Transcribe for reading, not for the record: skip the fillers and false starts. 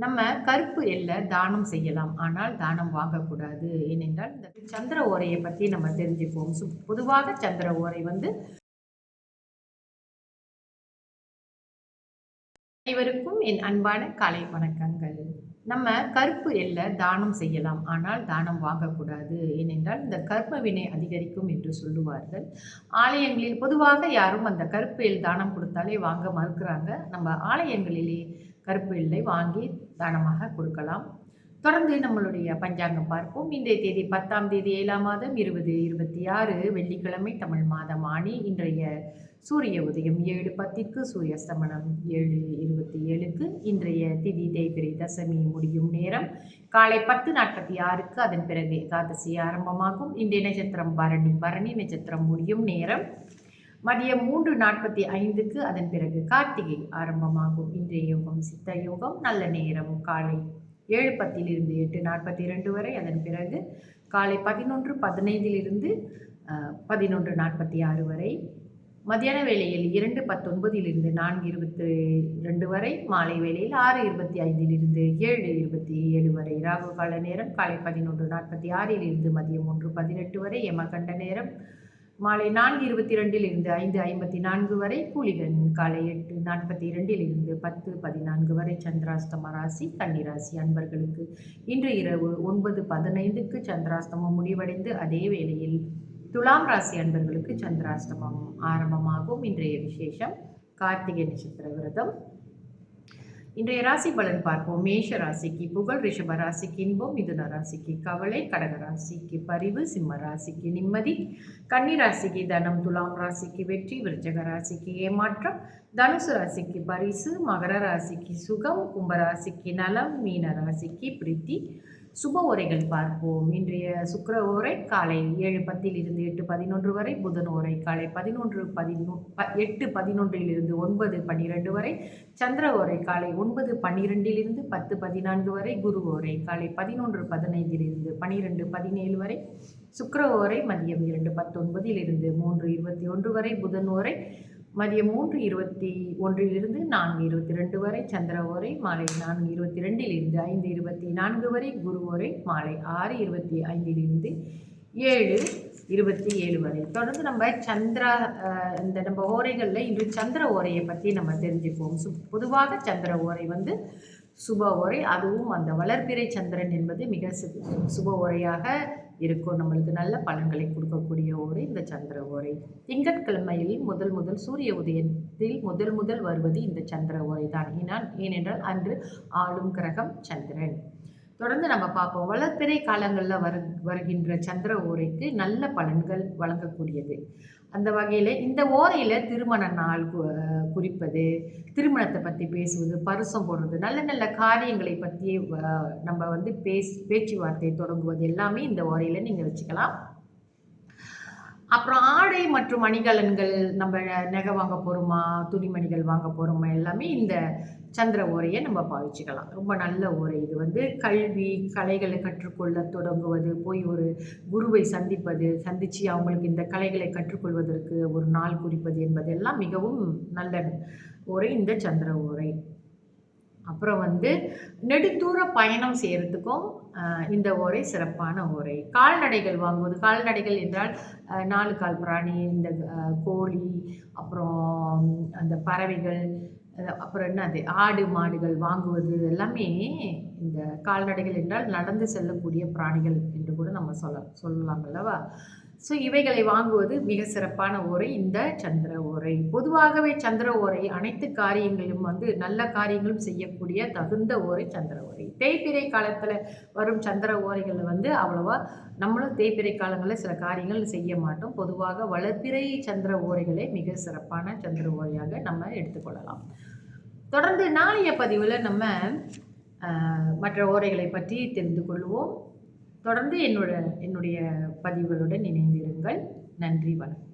நம்ம கருப்பு எள்ள தானம் செய்யலாம். ஆனால் தானம் வாங்கக்கூடாது. ஏனென்றால், இந்த சந்திர ஓரைய பத்தி நம்ம தெரிஞ்சுப்போம். பொதுவாக சந்திர ஓரை வந்து அனைவருக்கும் என் அன்பான காலை வணக்கங்கள். நம்ம கருப்பு எள்ள தானம் செய்யலாம். ஆனால் தானம் வாங்கக்கூடாது. ஏனென்றால், இந்த கர்ம வினை அதிகரிக்கும் என்று சொல்லுவார்கள். ஆலயங்களில் பொதுவாக யாரும் அந்த கருப்பு எள் தானம் கொடுத்தாலே வாங்க மறுக்கிறாங்க. நம்ம ஆலயங்களிலே கருப்பு எள்ளை வாங்கி தானமாக கொடுக்கலாம். தொடர்ந்து நம்மளுடைய பஞ்சாங்கம் பார்ப்போம். இன்றைய தேதி 10ஆம் தேதி 7ஆம் மாதம் 2026 வெள்ளிக்கிழமை தமிழ் மாதம் ஆணி. இன்றைய சூரிய உதயம் 7:10க்கு, சூரிய அஸ்தமனம் 7:27க்கு. இன்றைய திதி தேய்பிறை தசமி முடியும் நேரம் காலை 10:46க்கு. அதன் பிறகு ஏகாதசி ஆரம்பமாகும். இன்றைய நட்சத்திரம் பரணி. பரணி நட்சத்திரம் முடியும் நேரம் மதியம் 3:45க்கு. அதன் பிறகு கார்த்திகை ஆரம்பமாகும். இன்றைய யோகம் சித்த யோகம். நல்ல நேரம் காலை 7:10 8:42 வரை. அதன் பிறகு காலை 11:15 11:46 வரை. மதியான வேளையில் 2:19 4:22 வரை. மாலை வேளையில் 6:25 7:27 வரை. ராகு கால நேரம் காலை 11:46 மதியம் 1:18 வரை. யமகண்ட நேரம் மாலை 4:22 5:54 வரை. கூலிகன் காலை 8:42 10:14 வரை. சந்திராஷ்டம ராசி கன்னிராசி அன்பர்களுக்கு இன்று இரவு 9:15க்கு சந்திராஷ்டமம் முடிவடைந்து அதே வேளையில் துலாம் ராசி அன்பர்களுக்கு சந்திராஷ்டமம் ஆரம்பமாகும். இன்றைய விசேஷம் கார்த்திகை நட்சத்திர விரதம். இன்றைய ராசி பலன் பார்ப்போம். மேஷ ராசிக்கு புகழ், ரிஷப ராசிக்கு இன்பம், மிதுன ராசிக்கு கவலை, கடக ராசிக்கு பரிவு, சிம்ம ராசிக்கு நிம்மதி, கன்னி ராசிக்கு தனம், துலாம் ராசிக்கு வெற்றி, விருச்சக ராசிக்கு ஏமாற்றம், தனுசு ராசிக்கு பரிசு, மகர ராசிக்கு சுகம், கும்பராசிக்கு நலம், மீன ராசிக்கு பிரீத்தி. சுப உரைகள் பார்ப்போம். இன்றைய சுக்கிர உரை காலை 7:10 8:11 வரை. புதன் உரை காலை 8:11 9:12 வரை. சந்திர உரை காலை 9:12 10:14 வரை. குரு உரை காலை 11:15 12:17 வரை. சுக்கிர உரை மதியம் 2:19 3:21 வரை. புதன் உரை மதியம் 3:21 4:22 வரை. சந்திர ஓரை மாலை 4:22 5:24 வரை. குரு ஓரை மாலை 6:25 7:27 வரை. தொடர்ந்து நம்ம நம்ம ஓரைகளில் இன்று சந்திர ஓரையை பற்றி நம்ம தெரிஞ்சுப்போம். பொதுவாக சந்திர ஓரை வந்து சுப ஓரை. அதுவும் அந்த வளர்பிறை சந்திரன் என்பது மிக சுப ஓரையாக இருக்கும். நம்மளுக்கு நல்ல பலன்களை கொடுக்கக்கூடிய ஓரை இந்த சந்திர ஓரை. திங்கட்கிழமையில் முதல் சூரிய உதயத்தில் முதல் வருவது இந்த சந்திர ஓரை தான். ஏனென்றால் அன்று ஆளும் கிரகம் சந்திரன். தொடர்ந்து நம்ம பார்ப்போம். வளர்பிறை காலங்களில் வருகின்ற சந்திர ஓரைக்கு நல்ல பலன்கள் வழங்கக்கூடியது. அந்த வகையில் இந்த ஓரையில் திருமண நாள் குறிப்பது, திருமணத்தை பற்றி பேசுவது, பரிசம் போடுறது, நல்ல நல்ல காரியங்களை பற்றி நம்ம வந்து பேச்சுவார்த்தை தொடங்குவது எல்லாமே இந்த ஓரையில் நீங்கள் வச்சுக்கலாம். அப்புறம் ஆடை மற்றும் அணிகலன்கள், நம்ம நகை வாங்க போகிறோமா, துணிமணிகள் வாங்க போகிறோமா, எல்லாமே இந்த சந்திர ஓரையை நம்ம பாவிச்சுக்கலாம். ரொம்ப நல்ல ஓரை இது. வந்து கல்வி கலைகளை கற்றுக்கொள்ள தொடங்குவது, போய் ஒரு குருவை சந்தித்து அவங்களுக்கு இந்த கலைகளை கற்றுக்கொள்வதற்கு ஒரு நாள் குறிப்பது என்பதெல்லாம் மிகவும் நல்ல ஓரை இந்த சந்திர ஓரை. அப்புறம் வந்து நெடுந்தூர பயணம் செய்கிறதுக்கும் இந்த ஓரை சிறப்பான ஓரை. கால்நடைகள் வாங்குவது, கால்நடைகள் என்றால் 4 கால் பிராணி, இந்த கோழி, அப்புறம் அந்த பறவைகள், அப்புறம் என்னது ஆடு மாடுகள் வாங்குவது எல்லாமே இந்த கால்நடைகள் என்றால் நடந்து செல்லக்கூடிய பிராணிகள் என்று கூட நம்ம சொல்லலாம் அல்லவா. ஸோ இவைகளை வாங்குவது மிக சிறப்பான ஓரை இந்த சந்திர ஓரை. பொதுவாகவே சந்திர ஓரை அனைத்து காரியங்களும் வந்து நல்ல காரியங்களும் செய்யக்கூடிய தகுந்த ஓரை சந்திர ஓரை. தேய்பிறை காலத்தில் வரும் சந்திர ஓரைகள் வந்து அவ்வளவா நம்மளும் தேய்பிறை காலங்களில் சில காரியங்கள் செய்ய மாட்டோம். பொதுவாக வளர்பிறை சந்திர ஓரைகளே மிக சிறப்பான சந்திர ஓரையாக நம்ம எடுத்துக்கொள்ளலாம். தொடர்ந்து நாளைய பதிவில் நம்ம மற்ற ஓரைகளை பற்றி தெரிந்து கொள்வோம். தொடர்ந்து என்னுடைய பதிவுகளுடன் இணைந்திருங்கள். நன்றி, வணக்கம்.